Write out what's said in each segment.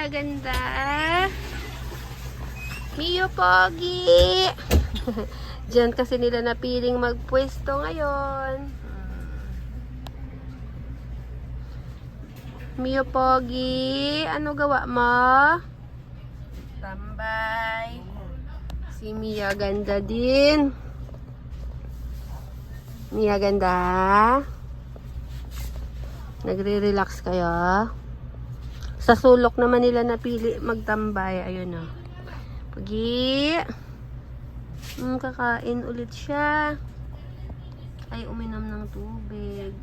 Mia, ganda. Mio, pogi. Diyan kasi nila napiling magpwesto ngayon. Mio, pogi. Ano gawa mo? Tambay. Si Mia, ganda din. Mia, ganda. Nagre-relax kayo. Sa sulok naman nila napili magtambay. Ayun o. Pagi. Kakain ulit siya. Ay, uminom ng tubig.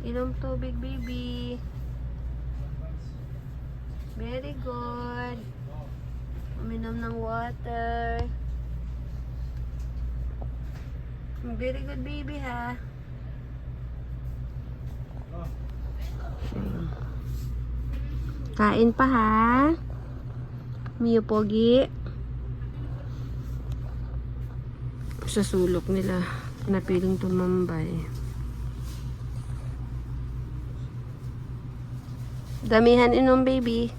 Inom tubig, baby. Very good. Uminom ng water. Very good, baby, ha? Kain pa, ha? Mio, pogi. Sa sulok nila napiling tumambay. Damihan inom, baby.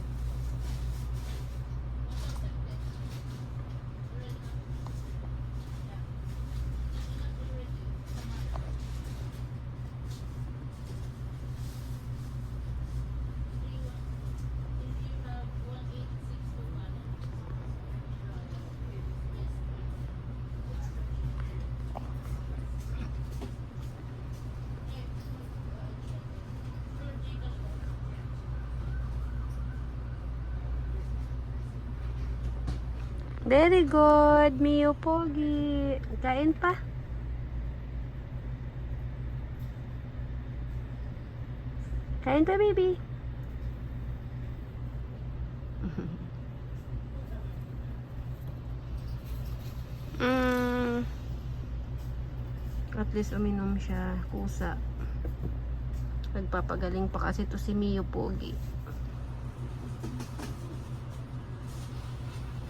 Very good, Mio, pogi. Kain pa. Kain pa, baby. At least uminom siya. Kusa. Nagpapagaling pa kasi to si Mio, pogi.